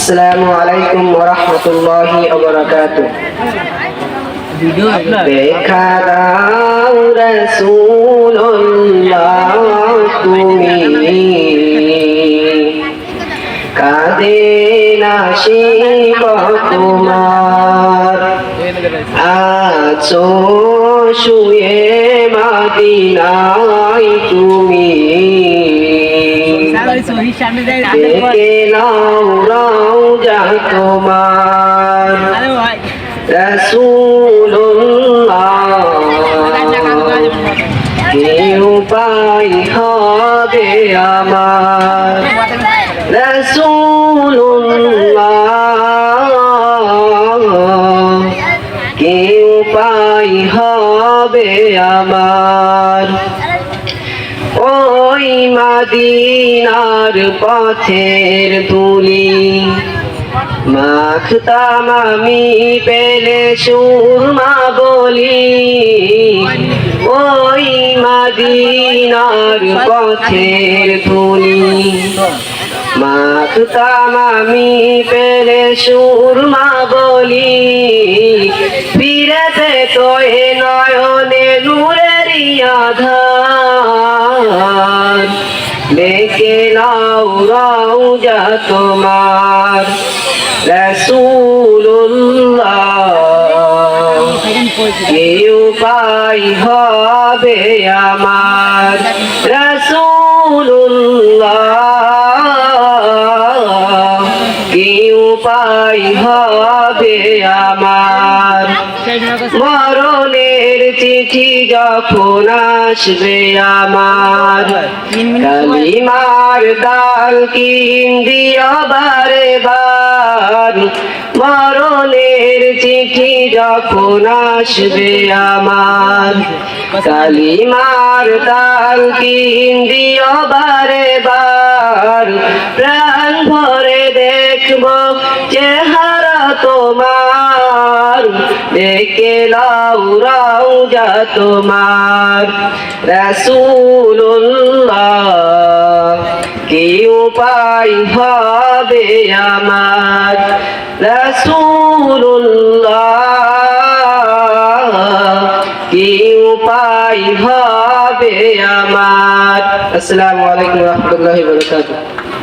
আসসালামু আলাইকুম ওয়া রাহমাতুল্লাহি ওয়া বারাকাতুহু। দেখা দাও রাসূলুল্লাহ তুমি, কাঁদে না শিব তোমার, আছো শুয়ে মদিনায় তুমি, দেখে নাও রওজা তোমার। রাসূলুল্লাহ কি উপায় হবে আমার, রাসূলুল্লাহ কি উপায় হবে আমার। ওই মদিনার পথের ধুলি মাখতাম আমি পেলে সুরমা বলি, ওই মদিনার পথের ধুলি মাখতাম আমি পেলে সুরমা বলি, ফিরে পেত এ নয়নে নূরের আধার, দেখে নাও রওজা তোমার। রাসূলুল্লাহ কি উপায় হবে আমার, রাসূলুল্লাহ কি উপায় হবে আমার। মরণের চিঠি যখন আসবে আমার, কালিমার দাল কিন দিও বারে বার। মরণের চিঠি যখন আসবে আমার, কালিমার দাল কিন দিও বারে বার। প্রাণ ভরে দেখব চেহারা তোমার, দেখে নাও রওজা তোমার। রাসূলুল্লাহ কি উপায় হবে আমার, রাসূলুল্লাহ কি উপায় হবে আমার। আসসালামু আলাইকুম ওয়া রাহমাতুল্লাহি ওয়া বারাকাতুহু।